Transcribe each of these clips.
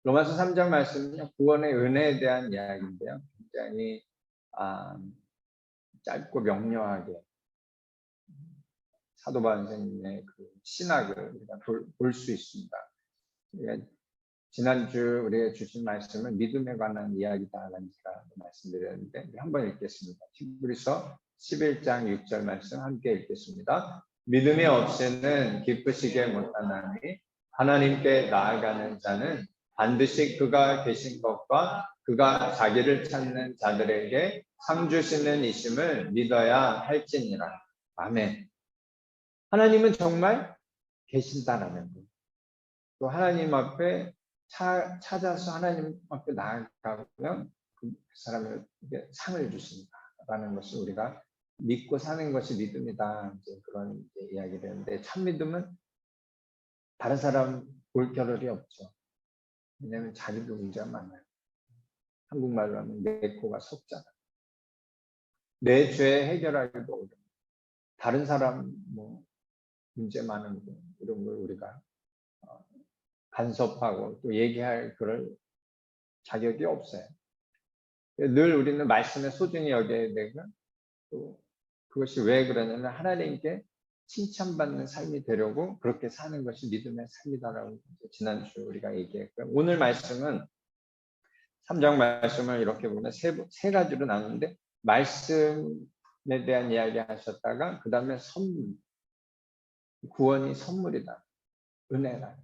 로마서 3장 말씀은요, 구원의 은혜에 대한 이야기인데요. 굉장히 아, 짧고 명료하게 사도 바울 선생님의 그 신학을 우리가 볼 수 있습니다. 그러니까 지난주 우리가 주신 말씀은 믿음에 관한 이야기다라는 제가 말씀드렸는데 한번 읽겠습니다. 히브리서 11장 6절 말씀 함께 읽겠습니다. 믿음이 없이는 기쁘시게 못하나니 하나님께 나아가는 자는 반드시 그가 계신 것과 그가 자기를 찾는 자들에게 상 주시는 이심을 믿어야 할지니라. 아멘. 하나님은 정말 계신다라는 것. 또 하나님 앞에 찾아서 하나님 앞에 나아가면 그 사람에게 상을 주신다라는 것을 우리가 믿고 사는 것이 믿음이다. 이제 그런 이제 이야기를 했는데 참 믿음은 다른 사람 볼 겨를이 없죠. 왜냐하면 자기도 문제가 많아요. 한국말로 하면 내 코가 석잖아. 내 죄 해결하기도 어려워. 다른 사람 뭐 문제 많은 거 이런 걸 우리가 간섭하고 또 얘기할 그럴 자격이 없어요. 늘 우리는 말씀에 소중히 여겨야 되고 또 그것이 왜 그러냐면 하나님께 칭찬받는 삶이 되려고 그렇게 사는 것이 믿음의 삶이다라고 지난주 우리가 얘기했고요. 오늘 말씀은 3장 말씀을 이렇게 보면 세 가지로 나누는데 말씀에 대한 이야기 하셨다가 그 다음에 선물, 구원이 선물이다, 은혜다.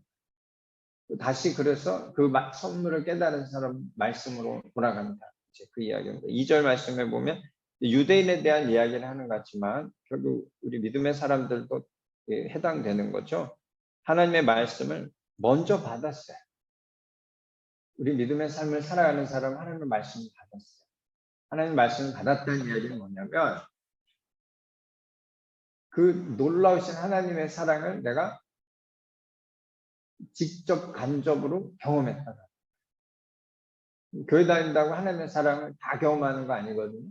다시 그래서 그 선물을 깨달은 사람 말씀으로 돌아간다. 이제 그 이야기입니다. 2절 말씀에 보면 유대인에 대한 이야기를 하는 것 같지만 결국 우리 믿음의 사람들도 해당되는 거죠. 하나님의 말씀을 먼저 받았어요. 우리 믿음의 삶을 살아가는 사람은 하나님의 말씀을 받았어요. 하나님의 말씀을 받았다는 이야기는 뭐냐면 그 놀라우신 하나님의 사랑을 내가 직접 간접으로 경험했다. 교회 다닌다고 하나님의 사랑을 다 경험하는 거 아니거든요.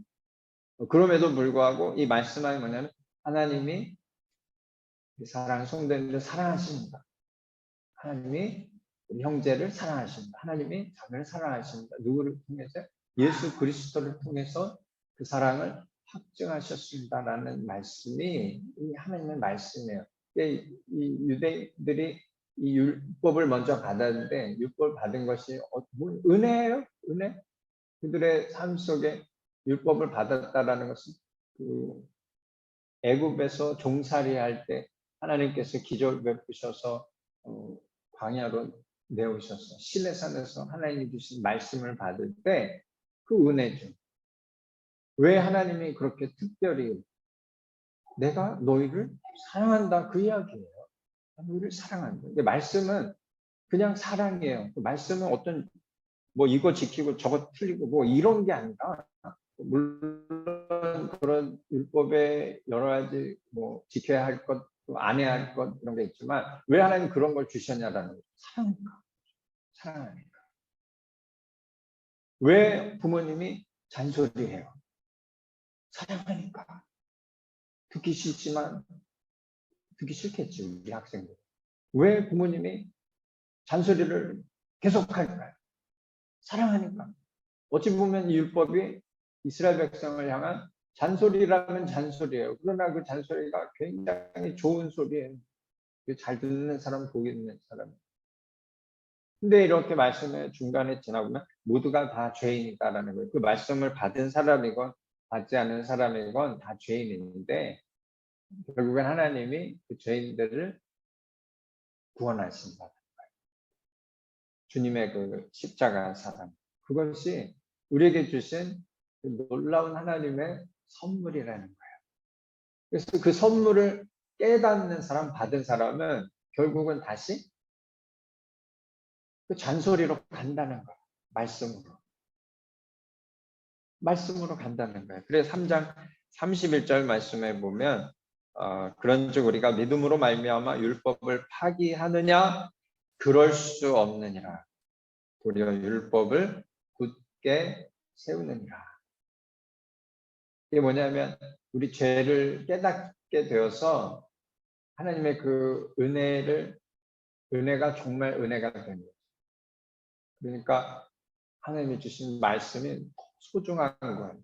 그럼에도 불구하고 이 말씀이 뭐냐면 하나님이 사랑하는 성도님들 사랑하십니다. 하나님이 우리 형제를 사랑하십니다. 하나님이 자매를 사랑하십니다. 누구를 통해서? 예수 그리스도를 통해서 그 사랑을 확증하셨습니다라는 말씀이 이 하나님의 말씀이에요. 이 유대인들이 이 율법을 먼저 받았는데 율법을 받은 것이 은혜예요? 은혜? 그들의 삶 속에 율법을 받았다라는 것은 그 애굽에서 종살이 할 때 하나님께서 기적을 베푸셔서 광야로 내오셔서 시내산에서 하나님이 주신 말씀을 받을 때 그 은혜죠. 왜 하나님이 그렇게 특별히 내가 너희를 사랑한다 그 이야기예요. 너희를 사랑한다. 근데 말씀은 그냥 사랑이에요. 말씀은 어떤 뭐 이거 지키고 저거 틀리고 뭐 이런 게 아니라 물론 그런 율법에 여러 가지 뭐 지켜야 할 것, 안 해야 할 것 이런 게 있지만 왜 하나님 그런 걸 주셨냐라는 거죠. 사랑하니까. 사랑하니까. 왜 부모님이 잔소리해요? 사랑하니까. 듣기 싫지만 듣기 싫겠지 우리 학생들. 왜 부모님이 잔소리를 계속할까요? 사랑하니까. 어찌 보면 이 율법이 이스라엘 백성을 향한 잔소리라면 잔소리예요. 그러나 그 잔소리가 굉장히 좋은 소리예요. 잘 듣는 사람, 보기 듣는 사람. 근데 이렇게 말씀의 중간에 지나보면 모두가 다 죄인이다라는 거예요. 그 말씀을 받은 사람이건 받지 않은 사람이건 다 죄인인데 결국엔 하나님이 그 죄인들을 구원하신다. 주님의 그 십자가 사랑. 그것이 우리에게 주신 그 놀라운 하나님의 선물이라는 거예요. 그래서 그 선물을 깨닫는 사람, 받은 사람은 결국은 다시 그 잔소리로 간다는 거예요. 말씀으로. 말씀으로 간다는 거예요. 그래서 3장 31절 말씀에 보면 그런즉 우리가 믿음으로 말미암아 율법을 파기하느냐? 그럴 수 없느니라. 도리어 율법을 굳게 세우느니라. 이게 뭐냐면 우리 죄를 깨닫게 되어서 하나님의 그 은혜가 정말 은혜가 되는 거예요. 그러니까 하나님이 주신 말씀이 소중한 거예요.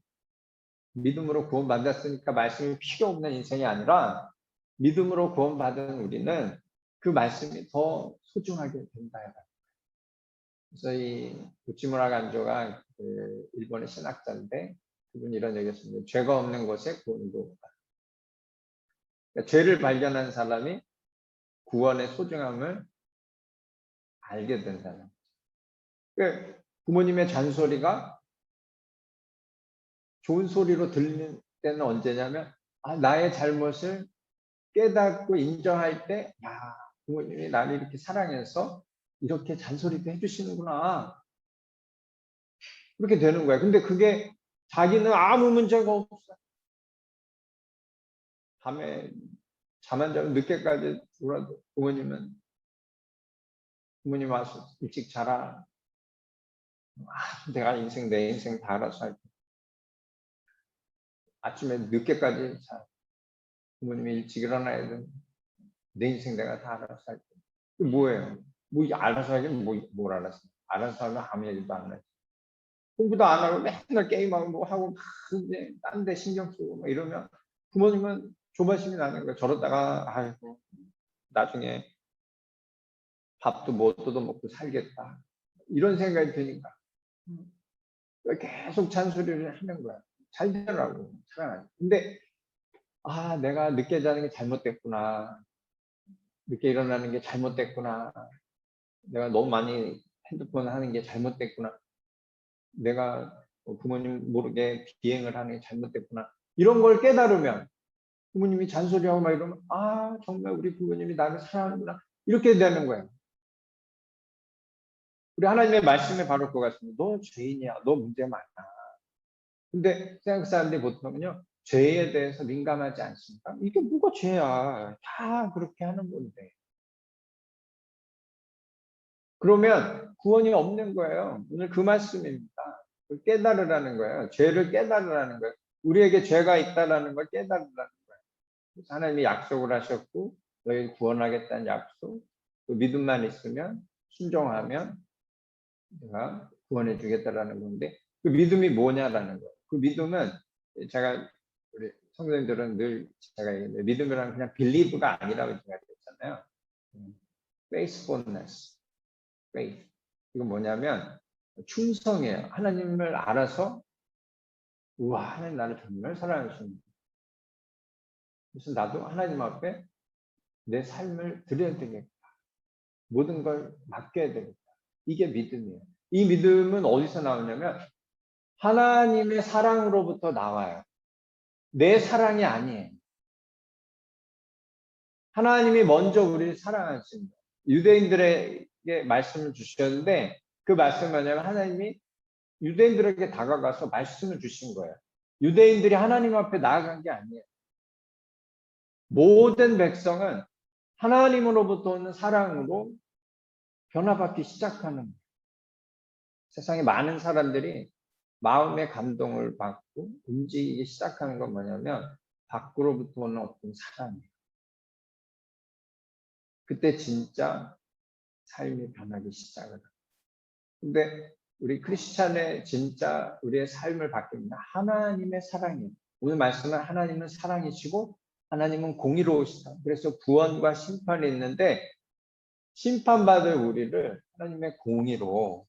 믿음으로 구원받았으니까 말씀이 필요 없는 인생이 아니라 믿음으로 구원받은 우리는 그 말씀이 더 소중하게 된다. 그래서 이 우치무라 간조가 그 일본의 신학자인데 그분이 이런 얘기했습니다. 죄가 없는 곳에 구원도 없다. 그러니까 죄를 발견한 사람이 구원의 소중함을 알게 된다는 거죠. 그러니까 부모님의 잔소리가 좋은 소리로 들리는 때는 언제냐면 나의 잘못을 깨닫고 인정할 때 부모님이 나를 이렇게 사랑해서 이렇게 잔소리도 해주시는구나. 그렇게 되는 거야. 근데 그게 자기는 아무 문제가 없어. 밤에 잠 안 자고 늦게까지 울어도 부모님 와서 일찍 자라. 내가 내 인생 다 알아서 할게. 아침에 늦게까지 자. 부모님이 일찍 일어나야 돼. 내 인생 내가 다 알아서 할게. 그 뭐예요? 뭐 알아서 하긴 뭘 알아서? 알아서 하면 아무 얘기도 안 하지. 공부도 안 하고 맨날 게임하고 뭐 하고 막 이제 딴 데 신경 쓰고 막 이러면 부모님은 조바심이 나는 거예요. 저러다가 아이고 나중에 밥도 못 뜯어먹고 살겠다. 이런 생각이 드니까 계속 잔소리를 하는 거야. 잘 되라고 사랑하지. 근데 내가 늦게 자는 게 잘못됐구나. 늦게 일어나는 게 잘못됐구나. 내가 너무 많이 핸드폰 하는 게 잘못됐구나. 내가 부모님 모르게 비행을 하는 게 잘못됐구나. 이런 걸 깨달으면 부모님이 잔소리하고 막 이러면 정말 우리 부모님이 나를 사랑하는구나. 이렇게 되는 거예요. 우리 하나님의 말씀에 바로 그거 같습니다. 너 죄인이야. 너 문제 많아. 근데 세상 사람들이 보통은요. 죄에 대해서 민감하지 않습니까? 이게 뭐가 죄야. 다 그렇게 하는 건데. 그러면 구원이 없는 거예요. 오늘 그 말씀입니다. 깨달으라는 거예요. 죄를 깨달으라는 거예요. 우리에게 죄가 있다라는 걸 깨달으라는 거예요. 그래서 하나님이 약속을 하셨고 너희 구원하겠다는 약속, 그 믿음만 있으면 순종하면 내가 구원해 주겠다라는 건데 그 믿음이 뭐냐라는 거예요. 그 믿음은 제가 우리 성도님들은 늘 제가 얘기했는데 믿음이란 그냥 believe가 아니라고 제가 그랬잖아요. faithfulness, faith. 이건 뭐냐면 충성이에요. 하나님을 알아서 우와 하나님 나를 정말 사랑하시는 그래서 나도 하나님 앞에 내 삶을 드려야 되겠다. 모든 걸 맡겨야 되겠다. 이게 믿음이에요. 이 믿음은 어디서 나오냐면 하나님의 사랑으로부터 나와요. 내 사랑이 아니에요. 하나님이 먼저 우리를 사랑하십니다. 유대인들에게 말씀을 주셨는데 그 말씀은 뭐냐면 하나님이 유대인들에게 다가가서 말씀을 주신 거예요. 유대인들이 하나님 앞에 나아간 게 아니에요. 모든 백성은 하나님으로부터 오는 사랑으로 변화받기 시작하는 거예요. 세상에 많은 사람들이 마음의 감동을 받고 움직이기 시작하는 건 뭐냐면 밖으로부터 오는 어떤 사랑이에요. 그때 진짜 삶이 변하기 시작을 해요. 근데 우리 크리스찬의 진짜 우리의 삶을 바뀝니다. 하나님의 사랑이에요. 오늘 말씀은 하나님은 사랑이시고 하나님은 공의로우시다. 그래서 구원과 심판이 있는데 심판받을 우리를 하나님의 공의로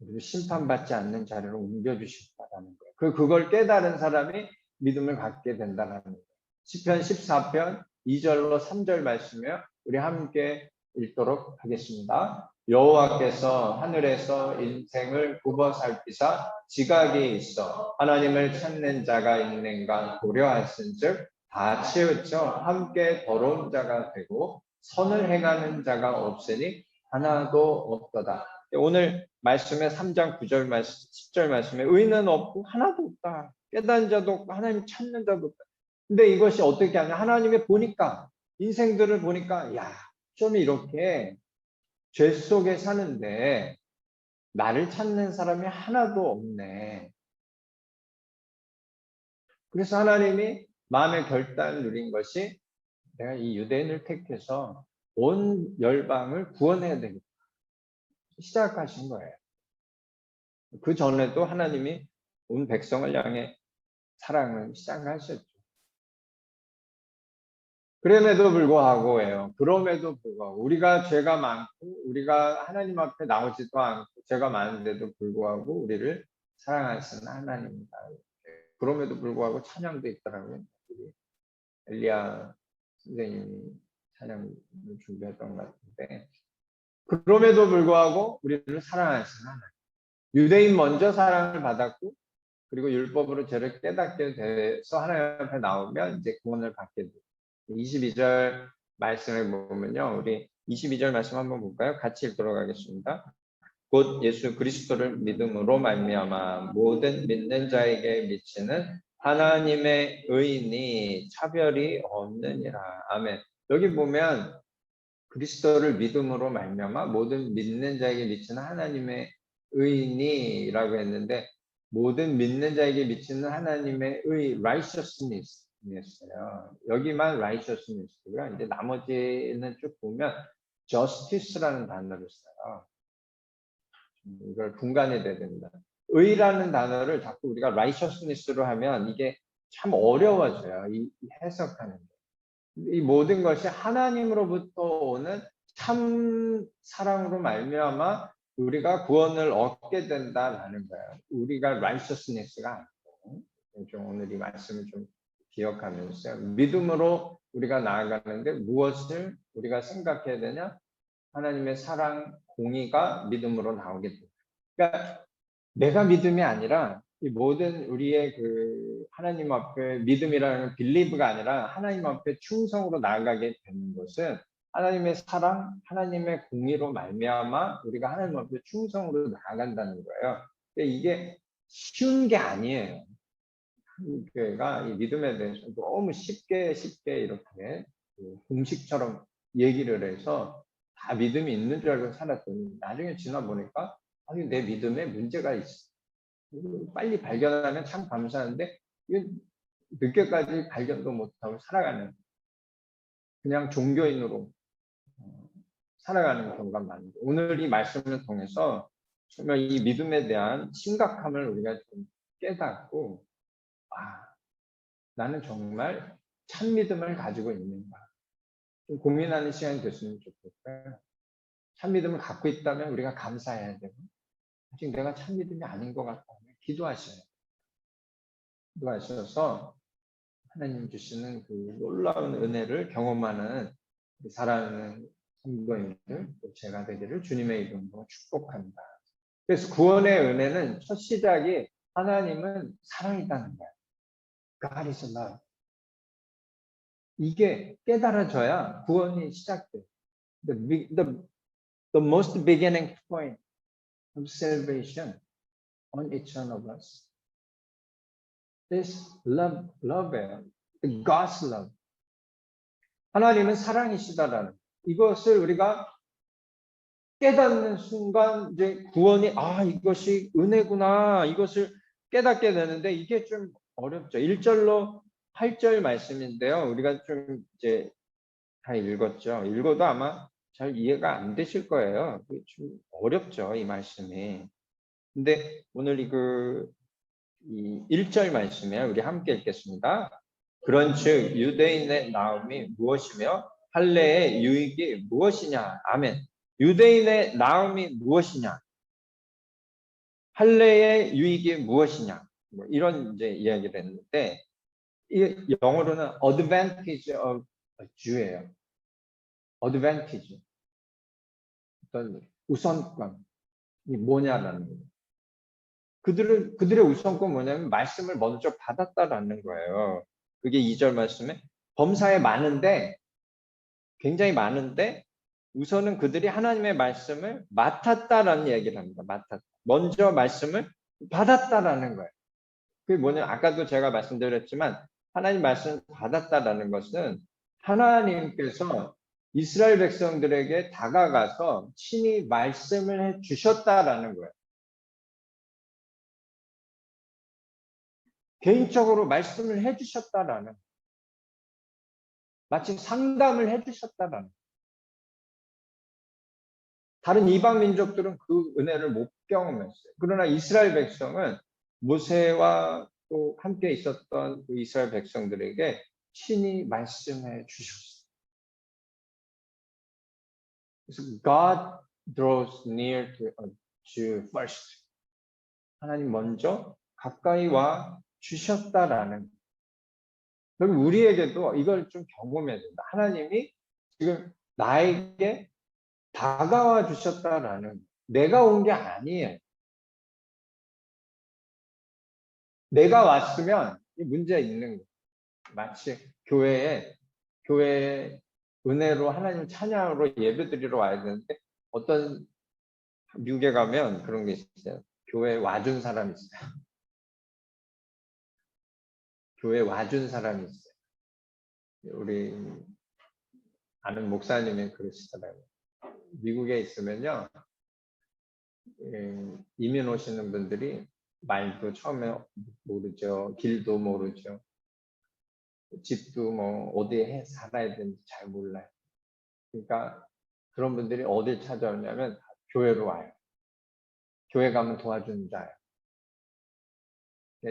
우리를 심판받지 않는 자리로 옮겨주셨다는 거예요. 그걸 깨달은 사람이 믿음을 갖게 된다는 거예요. 시편 14편 2절로 3절 말씀이요. 우리 함께 읽도록 하겠습니다. 여호와께서 하늘에서 인생을 굽어 살피사 지각이 있어 하나님을 찾는 자가 있는가 고려하신즉 다 치우쳐 함께 더러운 자가 되고 선을 행하는 자가 없으니 하나도 없도다. 오늘 말씀의 3장 9절 말씀, 10절 말씀에 의는 없고 하나도 없다. 깨달은 자도 없고 하나님 찾는 자도 없다. 근데 이것이 어떻게 하냐? 하나님의 보니까 인생들을 보니까 좀 이렇게 죄 속에 사는데 나를 찾는 사람이 하나도 없네. 그래서 하나님이 마음의 결단을 누린 것이 내가 이 유대인을 택해서 온 열방을 구원해야 되겠다. 시작하신 거예요. 그 전에도 하나님이 온 백성을 향해 사랑을 시작하셨죠. 그럼에도 불구하고예요. 그럼에도 불구하고 우리가 죄가 많고 우리가 하나님 앞에 나오지도 않고 죄가 많은데도 불구하고 우리를 사랑하시는 하나님이다. 그럼에도 불구하고 찬양도 있더라고요. 우리 엘리야 선생님이 찬양을 준비했던 것 같은데, 그럼에도 불구하고 우리를 사랑하시는 하나님. 유대인 먼저 사랑을 받았고 그리고 율법으로 죄를 깨닫게 돼서 하나님 앞에 나오면 이제 구원을 받게 돼요. 22절 말씀을 보면요. 우리 22절 말씀 한번 볼까요? 같이 읽도록 하겠습니다. 곧 예수 그리스도를 믿음으로 말미암아 모든 믿는 자에게 미치는 하나님의 의인이 차별이 없느니라. 아멘. 여기 보면 그리스도를 믿음으로 말미암아 모든 믿는 자에게 미치는 하나님의 의인이라고 했는데, 모든 믿는 자에게 미치는 하나님의 의 righteousness였어요. 여기만 righteousness고요. 이제 나머지는 쭉 보면 justice라는 단어를 써요. 이걸 분간해야 됩니다. 의라는 단어를 자꾸 우리가 righteousness로 하면 이게 참 어려워져요. 이 해석하는 게. 이 모든 것이 하나님으로부터 오는 참 사랑으로 말미암아 우리가 구원을 얻게 된다라는 거예요. 우리가 righteousness가 아니고, 좀 오늘 이 말씀을 좀 기억하면서 믿음으로 우리가 나아가는데 무엇을 우리가 생각해야 되냐? 하나님의 사랑, 공의가 믿음으로 나오게 됩니다. 그러니까 내가 믿음이 아니라 이 모든 우리의 그 하나님 앞에 믿음이라는 빌리브가 아니라 하나님 앞에 충성으로 나아가게 되는 것은 하나님의 사랑, 하나님의 공의로 말미암아 우리가 하나님 앞에 충성으로 나아간다는 거예요. 이게 쉬운 게 아니에요. 교회가 이 믿음에 대해서 너무 쉽게 이렇게 공식처럼 얘기를 해서 다 믿음이 있는 줄 알고 살았더니 나중에 지나 보니까 내 믿음에 문제가 있어. 빨리 발견하면 참 감사한데 늦게까지 발견도 못하고 살아가는, 그냥 종교인으로 살아가는 경우가 많은데, 오늘 이 말씀을 통해서 정말 이 믿음에 대한 심각함을 우리가 좀 깨닫고, 나는 정말 참 믿음을 가지고 있는가, 좀 고민하는 시간이 됐으면 좋겠어요. 참 믿음을 갖고 있다면 우리가 감사해야 되고, 아직 내가 참 믿음이 아닌 것 같다면 기도하셔요. 기도하셔서 하나님 주시는 그 놀라운 은혜를 경험하는 사랑하는 성도님들, 또 제가 되기를 주님의 이름으로 축복합니다. 그래서 구원의 은혜는 첫 시작이 하나님은 사랑이라는 거예요. God is love. 이게 깨달아져야 구원이 시작돼요. The most beginning point of salvation on each one of us is love예요. God's love. 하나님은 사랑이시다라는 이것을 우리가 깨닫는 순간 이제 구원이 이것이 은혜구나, 이것을 깨닫게 되는데, 이게 좀 어렵죠. 1절로 8절 말씀인데요. 우리가 좀 이제 다 읽었죠. 읽어도 아마 잘 이해가 안 되실 거예요. 좀 어렵죠, 이 말씀이. 근데 오늘 이 1절 말씀에 우리 함께 읽겠습니다. 그런즉 유대인의 나음이 무엇이며 할례의 유익이 무엇이냐. 아멘. 유대인의 나음이 무엇이냐, 할례의 유익이 무엇이냐, 이런 이제 이야기를 했는데, 이 영어로는 advantage of a Jew예요. advantage, 어떤 우선권이 뭐냐라는 거예요. 그들의 우선권 뭐냐면 말씀을 먼저 받았다라는 거예요. 그게 2절 말씀에 범사에 많은데, 굉장히 많은데 우선은 그들이 하나님의 말씀을 맡았다라는 얘기를 합니다. 먼저 말씀을 받았다라는 거예요. 그게 뭐냐면 아까도 제가 말씀드렸지만 하나님 말씀을 받았다라는 것은 하나님께서 이스라엘 백성들에게 다가가서 친히 말씀을 해 주셨다라는 거예요. 개인적으로 말씀을 해 주셨다라는, 마치 상담을 해 주셨다라는, 다른 이방 민족들은 그 은혜를 못 경험했어요. 그러나 이스라엘 백성은 모세와 또 함께 있었던 그 이스라엘 백성들에게 신이 말씀해 주셨어요. 그래서 God draws near to a Jew first. 하나님 먼저 가까이 와 주셨다라는. 그럼 우리에게도 이걸 좀 경험해야 된다. 하나님이 지금 나에게 다가와 주셨다라는, 내가 온 게 아니에요. 내가 왔으면 이 문제 있는 거예요. 마치 교회에 은혜로 하나님 찬양으로 예배드리러 와야 되는데, 어떤 미국에 가면 그런 게 있어요. 교회에 와준 사람이 있어요. 교회에 와준 사람이 있어요. 우리 아는 목사님이 그러시더라고요. 미국에 있으면요, 이민 오시는 분들이 말도 처음에 모르죠. 길도 모르죠. 집도 뭐 어디에 살아야 되는지 잘 몰라요. 그러니까 그런 분들이 어딜 찾아오냐면 교회로 와요. 교회 가면 도와주는 자예요.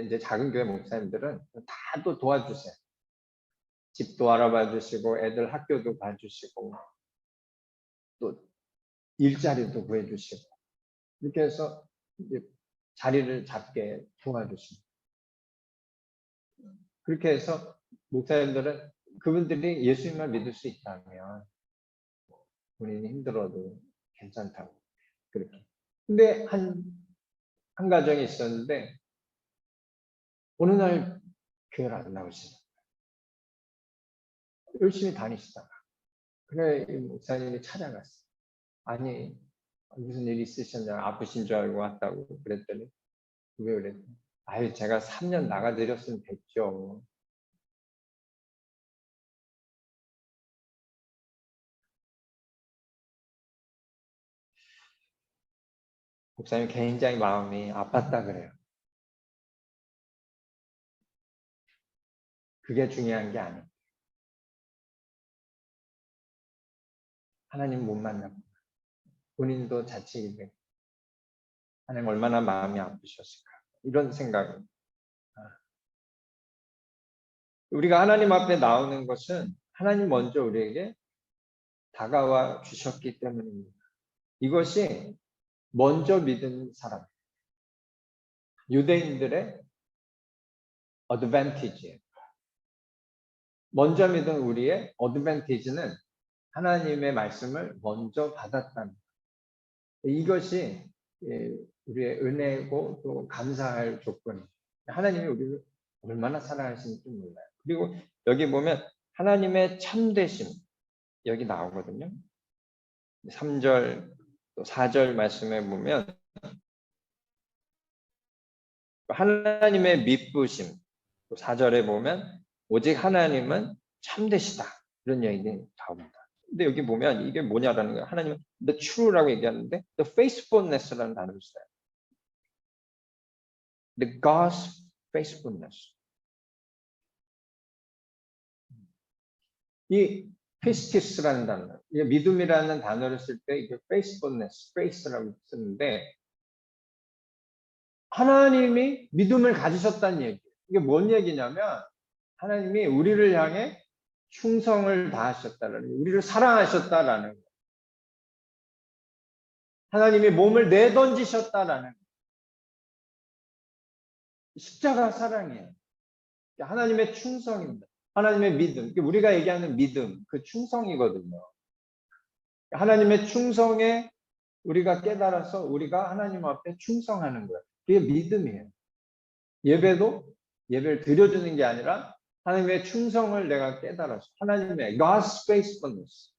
이제 작은 교회 목사님들은 다 또 도와주세요. 집도 알아봐 주시고, 애들 학교도 봐주시고, 또 일자리도 구해주시고, 이렇게 해서 이제 자리를 잡게 도와주십니다. 그렇게 해서 목사님들은 그분들이 예수님만 믿을 수 있다면 본인이 힘들어도 괜찮다고 그렇게. 근데 한 가정이 있었는데 어느 날 교회를 안 나오시는 거예요. 열심히 다니시다가. 그래 목사님이 찾아갔어요. 아니 무슨 일 있으셨냐, 아프신 줄 알고 왔다고 그랬더니, 왜 그랬더니, 아유 제가 3년 나가드렸으면 됐죠. 목사님 굉장히 마음이 아팠다 그래요. 그게 중요한 게 아니에요. 하나님 못 만나고 본인도 자책이고 하나님 얼마나 마음이 아프셨을까, 이런 생각을. 우리가 하나님 앞에 나오는 것은 하나님 먼저 우리에게 다가와 주셨기 때문입니다. 이것이 먼저 믿은 사람, 유대인들의 어드밴티지예요. 먼저 믿은 우리의 어드밴티지는 하나님의 말씀을 먼저 받았다는 것. 이것이 우리의 은혜고 또 감사할 조건이에요. 하나님이 우리를 얼마나 사랑하시는지 몰라요. 그리고 여기 보면 하나님의 참되심 여기 나오거든요. 3절 또 4절 말씀에 보면 하나님의 미쁘심, 또 4절에 보면 오직 하나님은 참되시다, 이런 얘기가 나옵니다. 근데 여기 보면 이게 뭐냐라는 거예요. 하나님은 the true라고 얘기하는데 the faithfulness라는 단어를 써요. The God's faithfulness. 이 피스티스라는 단어, 이 믿음이라는 단어를 쓸 때 이게 faithfulness, faith라고 쓰는데 하나님이 믿음을 가지셨다는 얘기예요. 이게 뭔 얘기냐면 하나님이 우리를 향해 충성을 다하셨다는 거예요. 우리를 사랑하셨다라는 거예요. 하나님이 몸을 내던지셨다라는 거예요. 십자가 사랑이에요. 하나님의 충성입니다. 하나님의 믿음, 우리가 얘기하는 믿음, 그 충성이거든요. 하나님의 충성에 우리가 깨달아서 우리가 하나님 앞에 충성하는 거예요. 그게 믿음이에요. 예배를 드려주는 게 아니라 하나님의 충성을 내가 깨달아서 하나님의 God's faithfulness,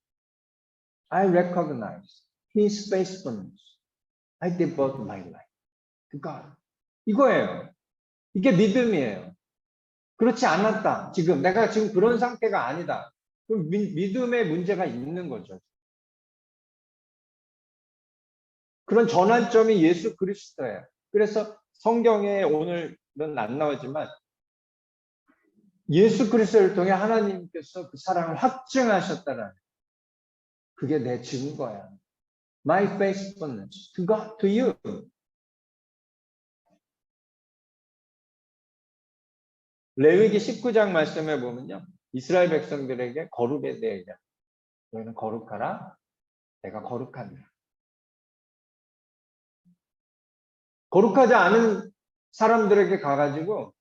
I recognize His faithfulness, I devote my life to God. 이거예요. 이게 믿음이에요. 그렇지 않았다. 지금 내가 지금 그런 상태가 아니다. 그럼 믿음의 문제가 있는 거죠. 그런 전환점이 예수 그리스도예요. 그래서 성경에 오늘은 안 나오지만 예수 그리스도를 통해 하나님께서 그 사랑을 확증하셨다는, 그게 내 증거야. my faithfulness to God, to you. 레위기 19장 말씀에 보면요. 이스라엘 백성들에게 거룩에 대해 얘기합니다. 너희는 거룩하라. 내가 거룩하니라. 거룩하지 않은 사람들에게 가가지고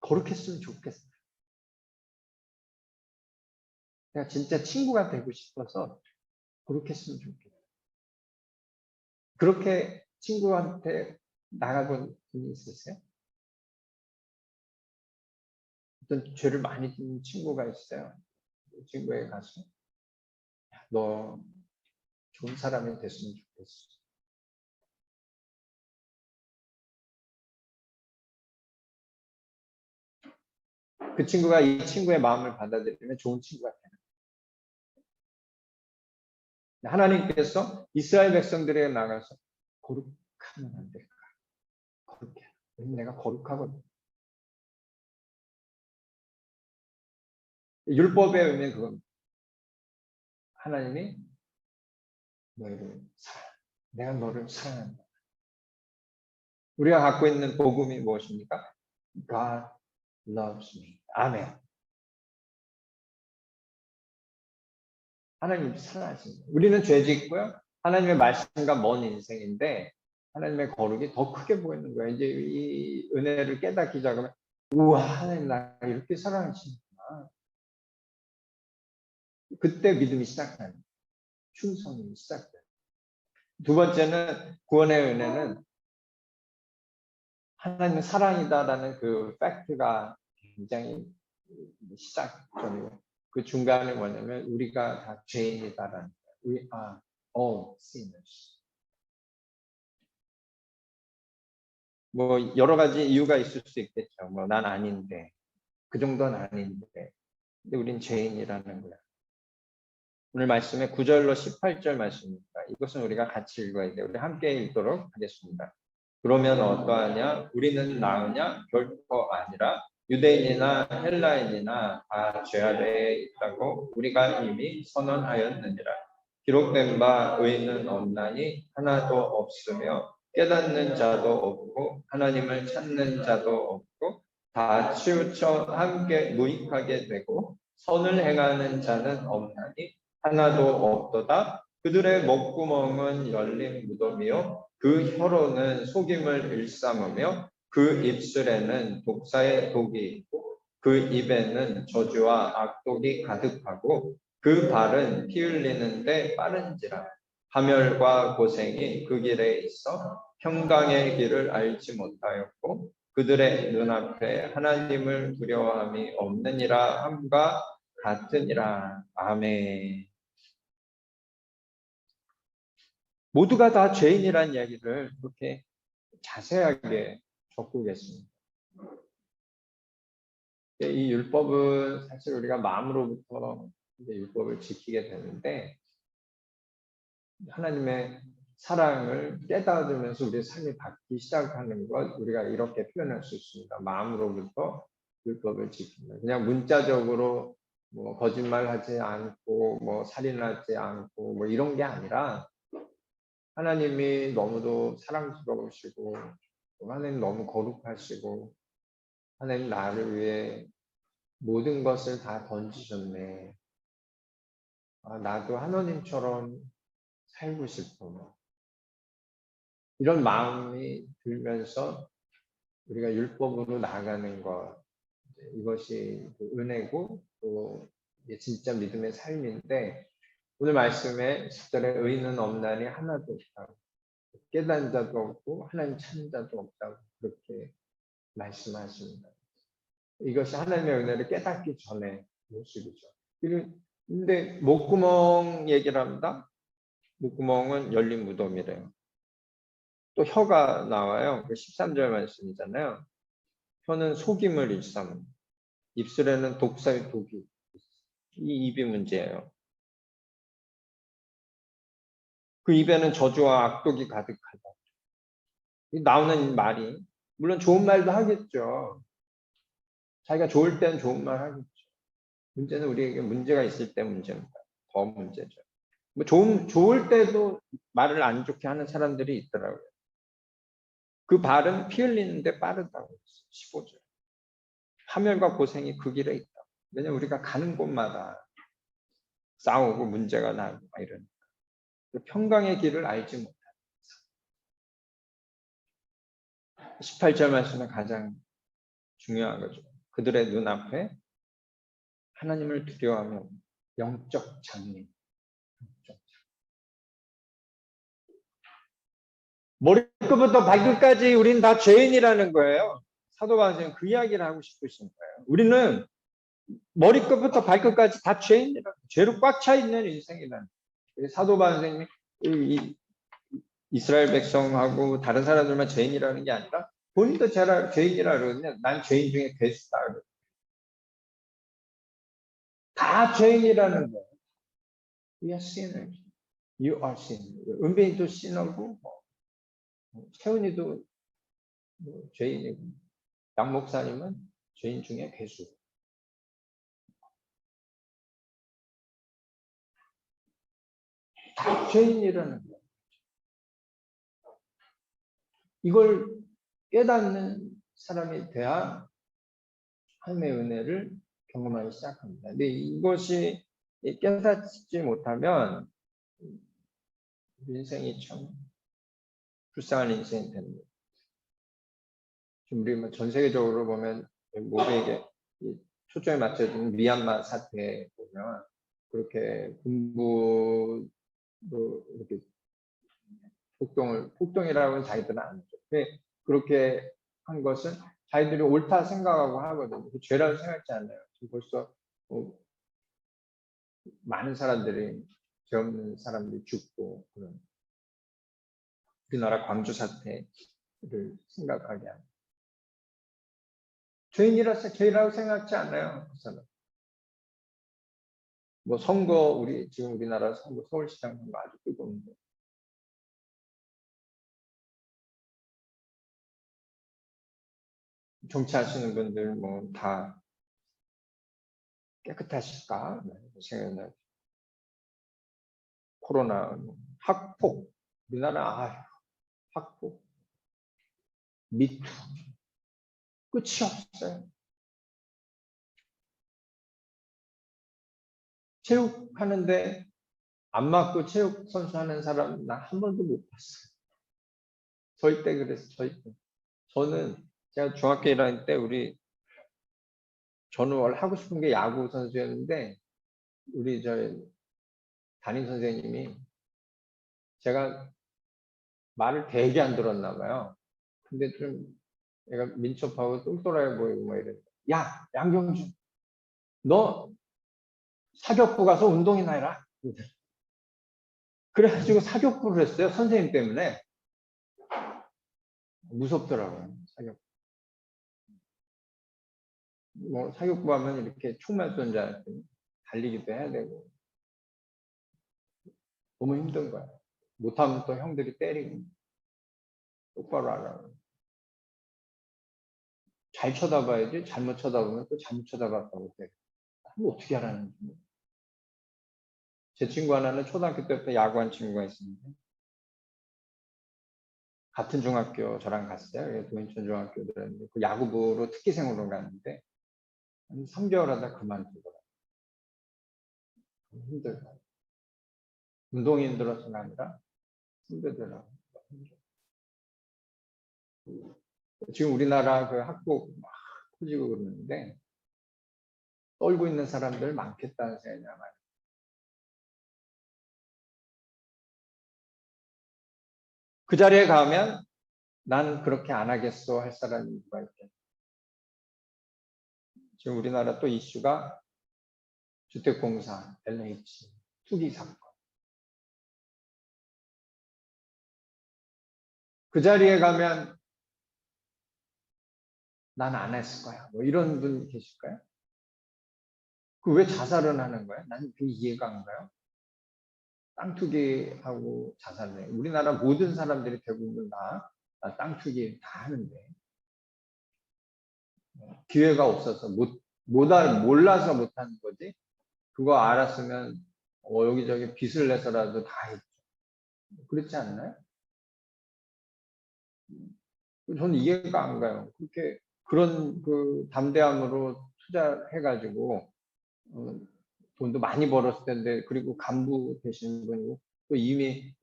거룩했으면 좋겠어. 내가 진짜 친구가 되고 싶어서 거룩했으면 좋겠어. 그렇게 친구한테 나가본 분이 있으세요? 어떤 죄를 많이 짓는 친구가 있어요. 그 친구에게 가서 너 좋은 사람이 됐으면 좋겠어. 그 친구가 이 친구의 마음을 받아들이면 좋은 친구가 되는 거예요. 하나님께서 이스라엘 백성들에게 나가서 거룩하면 안 될까? 거룩해. 왜냐면 내가 거룩하거든. 율법의 의미는 그건 하나님이 너희를 사랑, 내가 너를 사랑한다. 우리가 갖고 있는 복음이 무엇입니까? God loves me. 아멘. 하나님이 사랑하십니다. 우리는 죄 짓고요. 하나님의 말씀과 먼 인생인데 하나님의 거룩이 더 크게 보이는 거예요. 이제 이 은혜를 깨닫기 시작하면 우와 하나님 나 이렇게 사랑하시는구나. 그때 믿음이 시작돼요. 충성이 시작돼요. 두 번째는 구원의 은혜는 하나님의 사랑이다라는 그 팩트가 굉장히 시작점이고 그 중간에 뭐냐면 우리가 다 죄인이다라는 거예요. We are all sinners. 뭐 여러 가지 이유가 있을 수 있겠죠. 뭐 난 아닌데 그 정도는 아닌데 근데 우린 죄인이라는 거야. 오늘 말씀의 9절로 18절 말씀입니다. 이것은 우리가 같이 읽어야 돼요. 우리 함께 읽도록 하겠습니다. 그러면 어떠하냐? 우리는 나으냐? 결코 아니라 유대인이나 헬라인이나 다 죄 아래에 있다고 우리가 이미 선언하였느니라. 기록된 바 의인은 없나니 하나도 없으며 깨닫는 자도 없고 하나님을 찾는 자도 없고 다 치우쳐 함께 무익하게 되고 선을 행하는 자는 없나니 하나도 없도다. 그들의 목구멍은 열린 무덤이요 그 혀로는 속임을 일삼으며 그 입술에는 독사의 독이 있고 그 입에는 저주와 악독이 가득하고 그 발은 피 흘리는데 빠른지라. 파멸과 고생이 그 길에 있어 평강의 길을 알지 못하였고 그들의 눈앞에 하나님을 두려워함이 없느니라 함과 같으니라. 아멘. 모두가 다 죄인이라는 이야기를 그렇게 자세하게 적고 계십니다. 이 율법은 사실 우리가 마음으로부터 이제 율법을 지키게 되는데 하나님의 사랑을 깨달으면서 우리의 삶이 바뀌기 시작하는 것 우리가 이렇게 표현할 수 있습니다. 마음으로부터 율법을 지킨다. 그냥 문자적으로 뭐 거짓말하지 않고 뭐 살인하지 않고 뭐 이런 게 아니라 하나님이 너무도 사랑스러우시고 하나님 너무 거룩하시고 하나님 나를 위해 모든 것을 다 던지셨네. 아, 나도 하나님처럼 살고 싶어. 이런 마음이 들면서 우리가 율법으로 나아가는 것 이것이 은혜고 또 진짜 믿음의 삶인데 오늘 말씀에 10절에 의인은 없나니 하나도 없다고 깨닫는 자도 없고 하나님 찾는 자도 없다고 그렇게 말씀하십니다. 이것이 하나님의 은혜를 깨닫기 전에 모습이죠. 근데 목구멍 얘기를 합니다. 목구멍은 열린 무덤이래요. 또 혀가 나와요. 그 13절 말씀이잖아요. 혀는 속임을 일삼은 입술에는 독사의 독이 이 입이 문제예요. 그 입에는 저주와 악독이 가득하다. 나오는 말이 물론 좋은 말도 하겠죠. 자기가 좋을 때는 좋은 말 하겠죠. 문제는 우리에게 문제가 있을 때 문제입니다. 더 문제죠. 뭐 좋을 때도 말을 안 좋게 하는 사람들이 있더라고요. 그 발은 피 흘리는데 빠르다고 했어요. 15절. 파멸과 고생이 그 길에 있다. 왜냐면 우리가 가는 곳마다 싸우고 문제가 나고 이러니까. 평강의 길을 알지 못하는 18절 말씀은 가장 중요한 거죠. 그들의 눈앞에 하나님을 두려워하며 영적 장애. 머리끝부터 발끝까지 우리는 다 죄인이라는 거예요. 사도 바울은 그 이야기를 하고 싶으신 거예요. 우리는 머리끝부터 발끝까지 다 죄인이라, 죄로 꽉 차 있는 인생이라는 거예요. 사도 바울이 이스라엘 백성하고 다른 사람들만 죄인이라는 게 아니라 본인도 죄인이라 그러거든요. 난 죄인 중에 괴수다. 다 죄인이라는 거예요. We are sinners. You are sinners. 은빈이도 신하고 세훈이도 죄인이고 양 목사님은 죄인 중에 괴수. 다 죄인이라는 거예요. 이걸 깨닫는 사람이 돼야 하나님의 은혜를 경험하기 시작합니다. 근데 이것이 깨닫지 못하면 인생이 참 불쌍한 인생이 됩니다. 지금 우리 전 세계적으로 보면 모두에게 초점이 맞춰진 미얀마 사태에 보면 그렇게 군부로 이렇게 폭동이라고는 자기들은 안 하죠. 그렇게 한 것은 자기들이 옳다 생각하고 하거든요. 죄라고 생각하지 않아요. 지금 벌써 많은 사람들이, 죄 없는 사람들이 죽고 그런 우리나라 광주 사태를 생각하게 합니다. 죄라고 생각하지 않아요. 그 사람. 뭐 선거, 지금 우리나라 선거, 서울시장 선거 아주 뜨거운데. 정치하시는 분들 뭐 다 깨끗하실까 생각나요. 코로나, 학폭, 우리나라 학폭, 미투 끝이 없어요. 체육하는데 안 맞고 체육 선수 하는 사람 나 한 번도 못 봤어요. 저희 때 그랬어요. 저희 때. 저는 제가 중학교 1학년 때 저는 원래 하고 싶은 게 야구 선수였는데 우리 담임 선생님이 제가 말을 되게 안 들었나 봐요. 근데 좀 얘가 민첩하고 똘똘해 보이고 뭐 이래. 야, 양경준, 너 사격부 가서 운동이나 해라. 그래가지고 사격부를 했어요. 선생님 때문에. 무섭더라고요. 사격부. 뭐 사격부 하면 이렇게 총만 쏜 줄 알았더니 달리기도 해야 되고 너무 힘든 거야. 못하면 또 형들이 때리고 똑바로 하라고. 잘 쳐다봐야지 잘못 쳐다보면 또 잘못 쳐다봤다고 때. 어떻게 하라는지. 제 친구 하나는 초등학교 때부터 야구한 친구가 있었는데 같은 중학교 저랑 갔어요. 도인천 중학교 들었는데 그 야구부로 특기생으로 갔는데 한 3개월 하다 그만두더라고요. 힘들어요. 운동이 힘들어서가 아니라 힘들더라고요. 지금 우리나라 그 학폭 막 터지고 그러는데 떨고 있는 사람들 많겠다는 생각이 아마. 그 자리에 가면 난 그렇게 안 하겠어 할 사람이 누가 있겠냐. 지금 우리나라 또 이슈가 주택공사, LH, 투기 사건. 그 자리에 가면 난 안 했을 거야. 뭐 이런 분 계실까요? 그 왜 자살은 하는 거야? 난 그 이해가 안 가요. 땅 투기하고 자살을 해. 우리나라 모든 사람들이 대부분 다 땅 투기 다 하는데 기회가 없어서 몰라서 못하는 거지. 그거 알았으면 여기저기 빚을 내서라도 다 했죠. 그렇지 않나요? 저는 이해가 안 가요. 그렇게 그런 그 담대함으로 투자해가지고 돈도 많이 벌었을 텐데, 그리고 간부 되시는 분이고 또 이미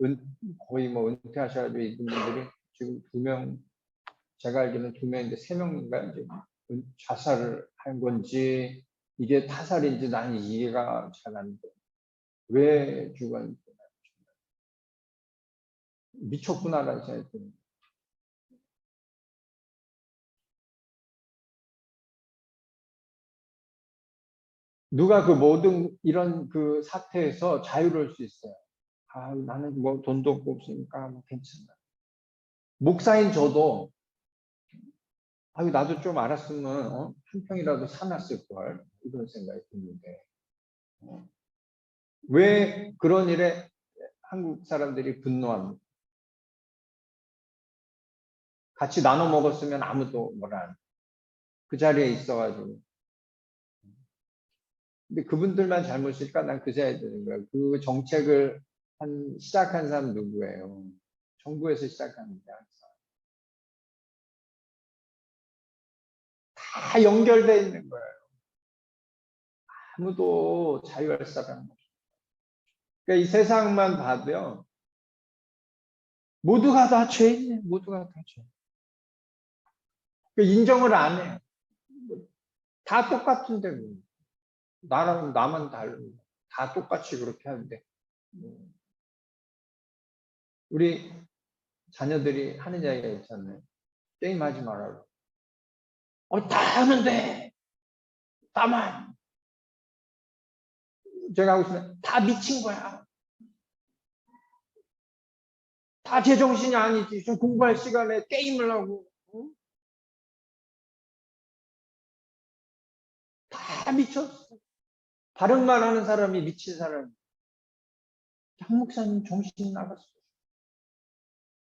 거의 뭐 은퇴하셔가지고 이분 분들이 지금 2명, 제가 알기로는 2명인데 3명인가 이제 자살을 한 건지 이게 타살인지 난 이해가 잘 안 돼. 왜 죽었는지 미쳤구나라는 생각이 듭니다. 누가 그 모든 이런 그 사태에서 자유로울 수 있어요? 아, 나는 뭐 돈도 없고 없으니까 뭐 괜찮아. 목사인 저도 아유 나도 좀 알았으면 한 평이라도 사놨을 걸 이런 생각이 드는데 왜 그런 일에 한국 사람들이 분노합니까? 같이 나눠 먹었으면 아무도 뭐라 안 해. 그 자리에 있어가지고. 근데 그분들만 잘못일까? 난 그 생각이 드는 거예요. 그 정책을 시작한 사람 누구예요? 정부에서 시작합니다. 다 연결돼 있는 거예요. 아무도 자유할 사람 없어요. 그러니까 이 세상만 봐도요. 모두가 다 죄인이에요. 모두가 다 죄인. 그러니까 인정을 안 해요. 다 똑같은데 뭐. 나랑 나만 다르고 다 똑같이 그렇게 하는데 우리 자녀들이 하는 이야기가 있잖아요. 게임하지 말라고. 다 하는데 나만. 제가 하고 있으면 다 미친 거야. 다 제정신이 아니지. 좀 공부할 시간에 게임을 하고. 다 미쳤어. 발음만 하는 사람이 미친 사람. 장 목사님 정신 나갔어.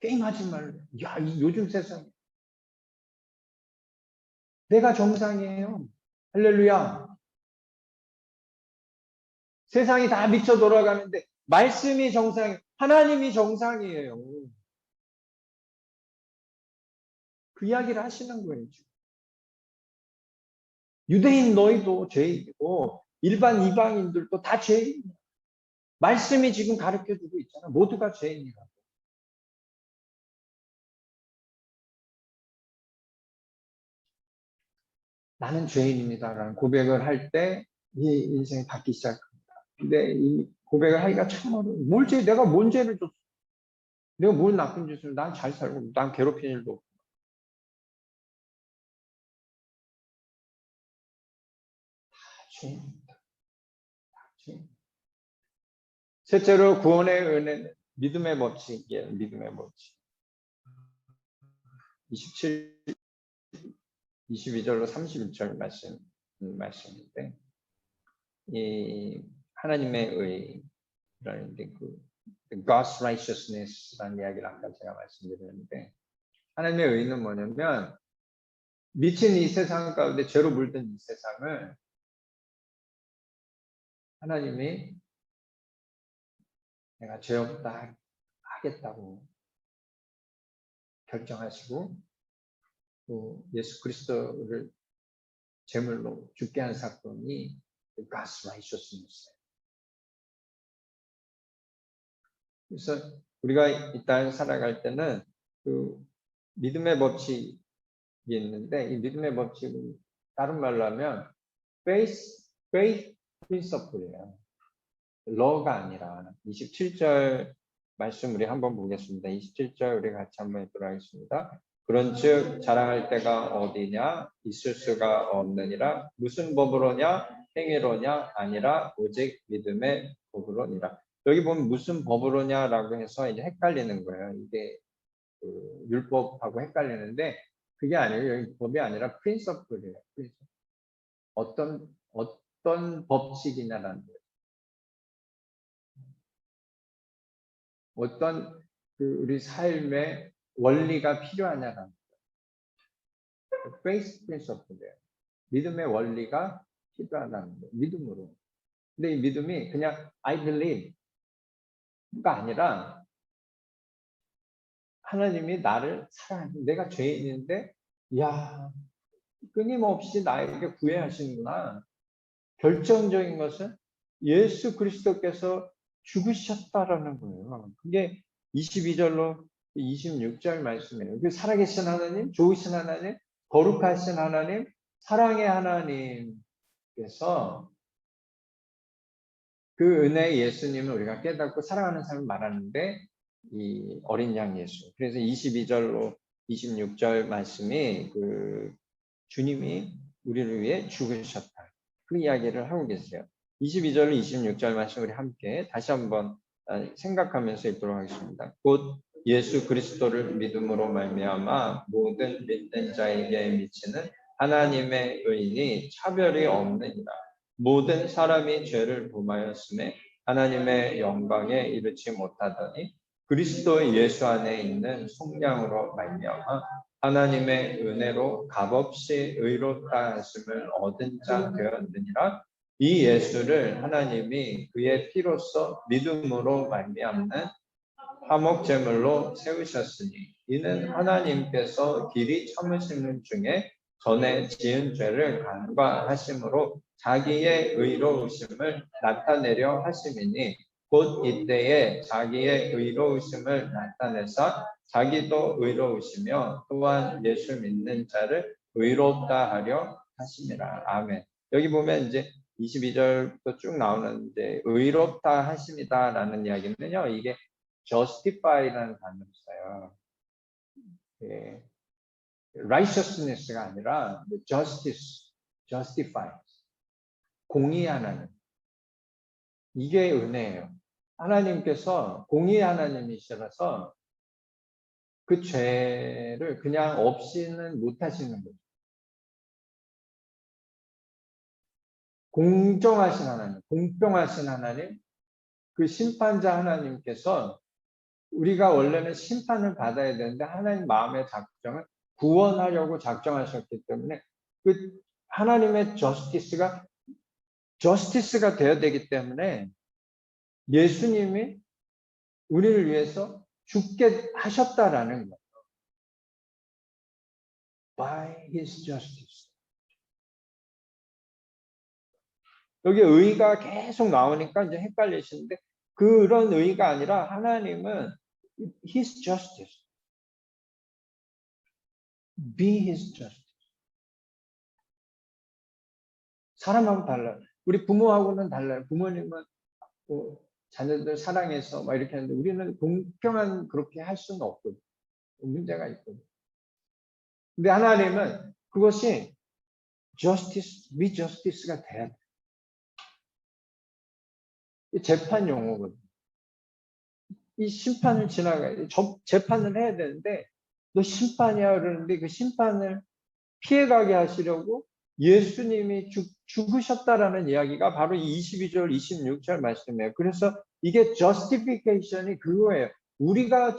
게임하지 말래. 야, 요즘 세상에. 내가 정상이에요. 할렐루야. 세상이 다 미쳐 돌아가는데 말씀이 정상, 하나님이 정상이에요. 그 이야기를 하시는 거예요. 지금. 유대인 너희도 죄인이고 일반 이방인들도 다 죄인이야. 말씀이 지금 가르쳐주고 있잖아. 모두가 죄인이라고. 나는 죄인입니다라는 고백을 할 때 이 인생이 바뀌기 시작합니다. 근데 이 고백을 하기가 참 어려워. 내가 뭔 죄를 줬어? 내가 뭘 나쁜 짓을? 난 잘 살고, 난 괴롭힌 일도 없고. 죄인입니다. 죄인. 셋째로 구원의 은혜는 믿음의 법칙이에요. 믿음의 법칙. 27, 22절로 31절 말씀인데, 이 하나님의 의라는데 God's righteousness라는 이야기를 아까 제가 말씀드렸는데, 하나님의 의는 뭐냐면 미친 이 세상 가운데 죄로 물든 이 세상을 하나님이 내가 죄 없다 하겠다고 결정하시고 또 예수 그리스도를 제물로 죽게 한 사건이 God's righteousness. 그래서 우리가 이 땅을 살아갈 때는 그 믿음의 법칙이 있는데 이 믿음의 법칙은 다른 말로 하면 faith principle이에요. law가 아니라 27절 말씀 우리 한번 보겠습니다. 27절 우리 같이 한번 읽도록 하겠습니다. 그런즉 자랑할 때가 어디냐 있을 수가 없느니라 무슨 법으로냐 행위로냐 아니라 오직 믿음의 법으로니라. 여기 보면 무슨 법으로냐라고 해서 이제 헷갈리는 거예요. 이게 그 율법하고 헷갈리는데 그게 아니에요. 여기 법이 아니라 프린서플이에요. 어떤 법칙이냐라는 거예요. 어떤 우리 삶의 원리가 필요하냐라는 거예요. 페이스 프린서플이에요. 믿음의 원리가 필요하다는 거예요. 믿음으로. 근데 이 믿음이 그냥 I believe가 아니라 하나님이 나를 사랑하시는, 내가 죄인인데 야 끊임없이 나에게 구애하시는구나. 결정적인 것은 예수 그리스도께서 죽으셨다라는 거예요. 그게 22절로 26절 말씀이에요. 그 살아계신 하나님, 좋으신 하나님, 거룩하신 하나님, 사랑의 하나님께서 그 은혜의 예수님을 우리가 깨닫고 사랑하는 사람을 말하는데 이 어린 양 예수. 그래서 22절로 26절 말씀이 그 주님이 우리를 위해 죽으셨다. 그 이야기를 하고 계세요. 22절, 26절 말씀 우리 함께 다시 한번 생각하면서 읽도록 하겠습니다. 곧 예수 그리스도를 믿음으로 말미암아 모든 믿는 자에게 미치는 하나님의 의인이 차별이 없느니라. 모든 사람이 죄를 범하였음에 하나님의 영광에 이르지 못하더니 그리스도 예수 안에 있는 속량으로 말미암아 하나님의 은혜로 값없이 의롭다 하심을 얻은 자 되었느니라. 이 예수를 하나님이 그의 피로써 믿음으로 말미암는 화목제물로 세우셨으니 이는 하나님께서 길이 참으시는 중에 전에 지은 죄를 간과하심으로 자기의 의로우심을 나타내려 하심이니 곧 이때에 자기의 의로우심을 나타내사 자기도 의로우시며 또한 예수 믿는 자를 의롭다 하려 하심이라. 아멘. 여기 보면 이제 22절부터 쭉 나오는데 의롭다 하심이다라는 이야기는요. 이게 justify라는 단어를 써요. 예, righteousness가 아니라 justice, justify, 공의하는 이게 은혜예요. 하나님께서 공의 하나님이시라서 그 죄를 그냥 없이는 못 하시는 거죠. 공정하신 하나님, 공평하신 하나님, 그 심판자 하나님께서 우리가 원래는 심판을 받아야 되는데 하나님 마음의 작정은 구원하려고 작정하셨기 때문에 그 하나님의 저스티스가 되어야 되기 때문에 예수님이 우리를 위해서 죽게 하셨다라는 거예요. By His justice. 여기 의가 계속 나오니까 이제 헷갈리시는데 그런 의가 아니라 하나님은 His justice. Be His justice. 사람하고 달라요. 우리 부모하고는 달라요. 부모님은 자녀들 사랑해서 막 이렇게 하는데 우리는 공평한 그렇게 할 수는 없거든요. 문제가 있거든요. 근데 하나님은 그것이 justice가 돼야 돼. 재판 용어거든요. 이 심판을 지나가야 돼. 재판을 해야 되는데 너 심판이야 그러는데 그 심판을 피해가게 하시려고 예수님이 죽으셨다라는 이야기가 바로 22절, 26절 말씀이에요. 그래서 이게 justification이 그거예요. 우리가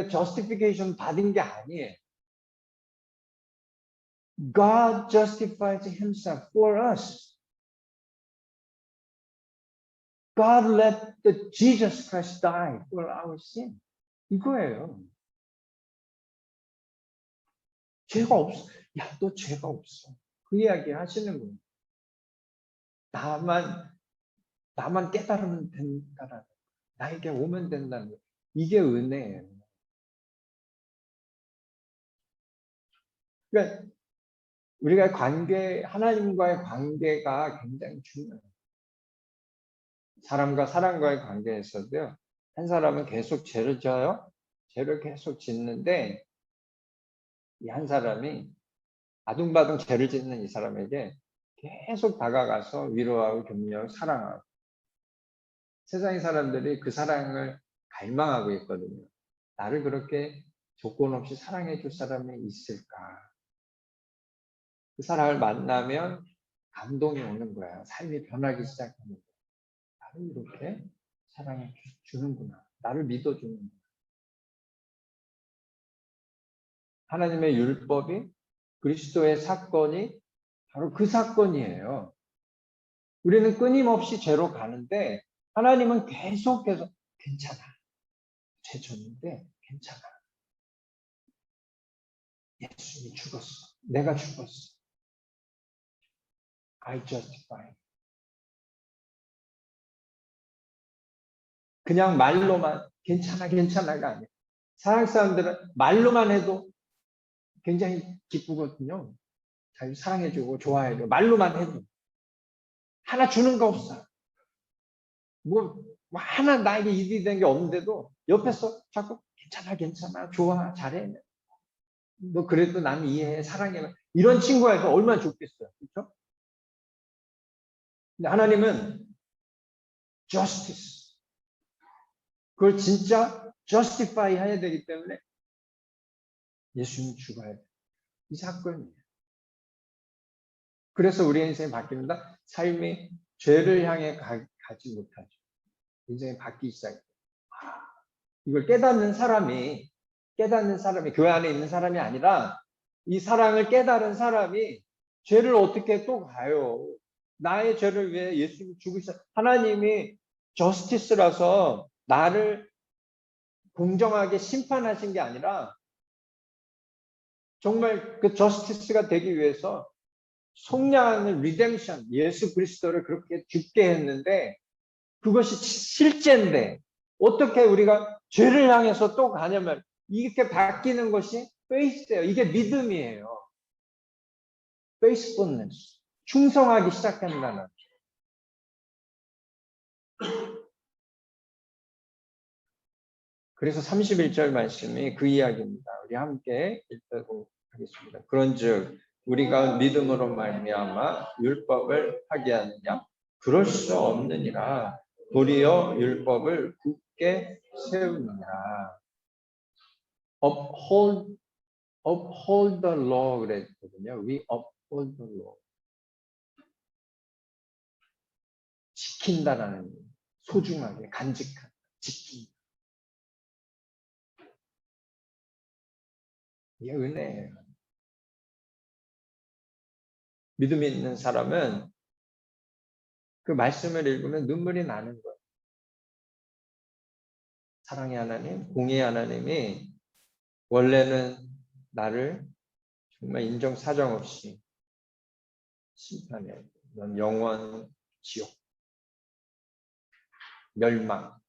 justification 받은 게 아니에요. God justifies himself for us. God let Jesus Christ die for our sin. 이거예요. 죄가 없어. 야, 너 죄가 없어. 그 이야기 하시는 거예요. 나만 깨달으면 된다라는, 나에게 오면 된다는 거예요. 이게 은혜예요. 그러니까 우리가 하나님과의 관계가 굉장히 중요해요. 사람과의 관계에서도요. 한 사람은 계속 죄를 져요. 죄를 계속 짓는데 이 한 사람이 아둥바둥 죄를 짓는 이 사람에게 계속 다가가서 위로하고 격려하고 사랑하고 세상의 사람들이 그 사랑을 갈망하고 있거든요. 나를 그렇게 조건 없이 사랑해 줄 사람이 있을까? 그 사람을 만나면 감동이 오는 거야. 삶이 변하기 시작하는 거야. 나를 이렇게 사랑해 주는구나. 나를 믿어주는구나. 하나님의 율법이 그리스도의 사건이 바로 그 사건이에요. 우리는 끊임없이 죄로 가는데 하나님은 계속해서 괜찮아. 죄 졌는데 괜찮아. 예수님이 죽었어. 내가 죽었어. I justify. 그냥 말로만 괜찮아, 괜찮아가 아니야. 사랑 사람들은 말로만 해도 굉장히 기쁘거든요. 잘 사랑해주고 좋아해줘. 말로만 해도. 하나 주는 거 없어. 뭐 하나 나에게 이득이 된 게 없는데도 옆에서 자꾸 괜찮아, 괜찮아, 좋아, 잘해. 너 그래도 난 이해해, 사랑해. 이런 친구가 얼마나 좋겠어요. 그렇죠? 근데 하나님은 justice. 그걸 진짜 justify 해야 되기 때문에 예수님 죽어야 돼. 이 사건이에요. 그래서 우리의 인생이 바뀝니다. 삶이 죄를 향해 가지 못하죠. 인생이 바뀌기 시작해요. 이걸 깨닫는 사람이 교회 안에 있는 사람이 아니라 이 사랑을 깨달은 사람이 죄를 어떻게 또 가요. 나의 죄를 위해 예수님이 죽으셔. 하나님이 저스티스라서 나를 공정하게 심판하신 게 아니라 정말 그 저스티스가 되기 위해서 속량하는 리뎀션, 예수 그리스도를 그렇게 죽게 했는데 그것이 실제인데 어떻게 우리가 죄를 향해서 또 가냐면 이렇게 바뀌는 것이 페이스예요. 이게 믿음이에요. faithfulness. 충성하기 시작한다는. 그래서 31절 말씀이 그 이야기입니다. 우리 함께 읽도록 하겠습니다. 그런즉 우리가 믿음으로 말미암아 율법을 하게 하느냐? 그럴 수 없느니라. 도리어 율법을 굳게 세우느니라. uphold the law 그랬거든요. We uphold the law. 지킨다라는 소중하게 간직한 지킨다. 이게 은혜예요. 믿음이 있는 사람은 그 말씀을 읽으면 눈물이 나는 거예요. 사랑의 하나님, 공의의 하나님이 원래는 나를 정말 인정사정 없이 심판해. 넌 영원 지옥, 멸망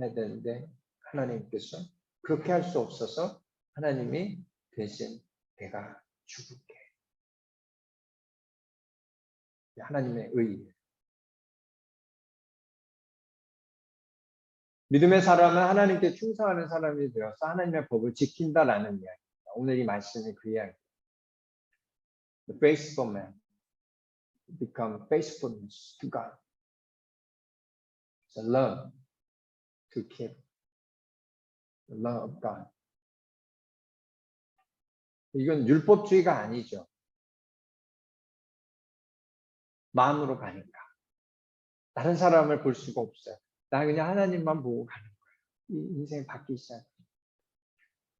해야 되는데 하나님께서 그렇게 할 수 없어서 하나님이 대신 내가 죽을게. 하나님의 의의예요. 믿음의 사람은 하나님께 충성하는 사람이 되어서 하나님의 법을 지킨다라는 이야기입니다. 오늘 이 말씀이 그 이야기입니다. The faithful man become faithfulness to God. It's a love to keep the law of God. 이건 율법주의가 아니죠. 마음으로 가니까. 다른 사람을 볼 수가 없어요. 나 그냥 하나님만 보고 가는 거예요. 이 인생이 바뀌기 시작해요.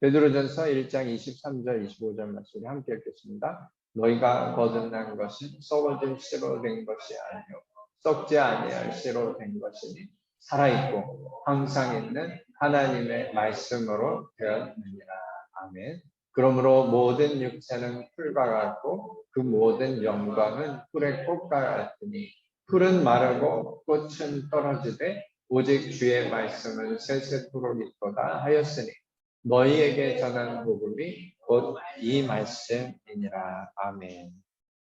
베드로전서 1장 23절 25절 말씀을 함께 읽겠습니다. 너희가 거듭난 것은 썩어질 씨로 된 것이 아니요 썩지 아니할 씨로 된 것이니 살아있고 항상 있는 하나님의 말씀으로 되었느니라. 아멘. 그러므로 모든 육체는 풀과 같고 그 모든 영광은 풀의 꽃과 같으니 풀은 마르고 꽃은 떨어지되 오직 주의 말씀은 세세토록 있도다 하였으니 너희에게 전한 복음이 곧 이 말씀이니라. 아멘.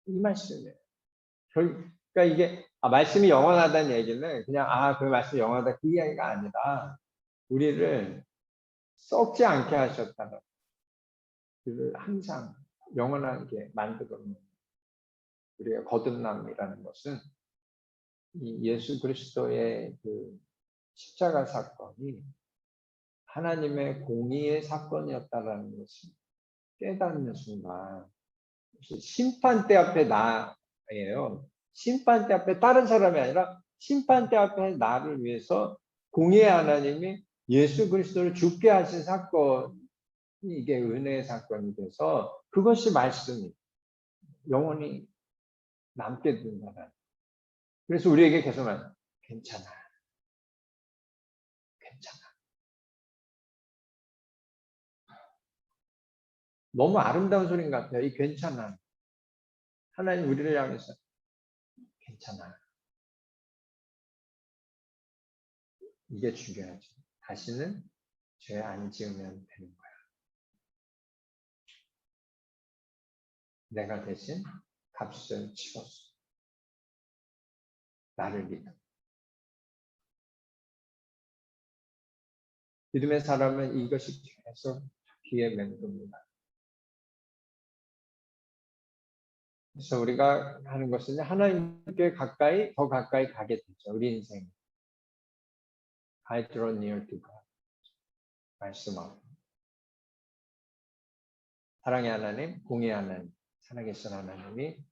이 말씀이에요. 그러니까 이게 말씀이 영원하다는 얘기는 그냥 그 말씀이 영원하다 그 이야기가 아니라 우리를 썩지 않게 하셨다는 우리를 항상 영원하게 만들어 놓는 우리가 거듭남이라는 것은 이 예수 그리스도의 그 십자가 사건이 하나님의 공의의 사건이었다라는 것을 깨닫는 순간 심판대 앞에 나예요. 심판대 앞에 다른 사람이 아니라 심판대 앞에 나를 위해서 공의의 하나님이 예수 그리스도를 죽게 하신 사건이 이게 은혜의 사건이 돼서 그것이 말씀이 영원히 남게 된다는 그래서 우리에게 계속 말해요. 괜찮아. 괜찮아. 너무 아름다운 소리인 것 같아요. 이 괜찮아. 하나님 우리를 향해서 괜찮아. 이게 중요하죠. 다시는 죄 안 지으면 되는 거야. 내가 대신 값을 치렀어. 나를 믿어. 믿음의 사람은 이것이 계속 귀에 맴돕니다. 그래서 우리가 하는 것은 하나님께 가까이, 더 가까이 가게 되죠. 우리 인생. I draw near to God. 말씀하고. 사랑의 하나님, 공의 하나님, 살아계신 하나님이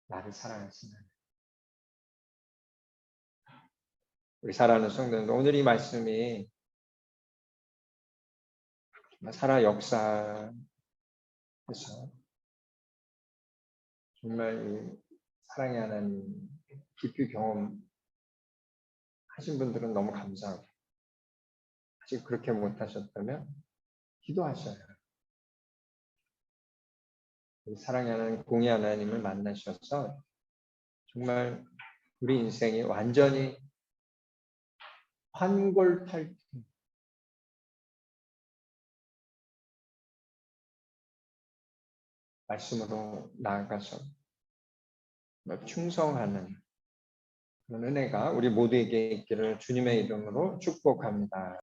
나를 사랑하시는 하나님. 우리 사랑하는 성도들, 오늘 이 말씀이 살아 역사에서 정말 이 사랑의 하나님 깊이 경험하신 분들은 너무 감사하고, 아직 그렇게 못하셨다면 기도하셔요. 사랑의 하나님, 공의 하나님을 만나셔서 정말 우리 인생이 완전히 환골탈태, 말씀으로 나아가서 충성하는 그런 은혜가 우리 모두에게 있기를 주님의 이름으로 축복합니다.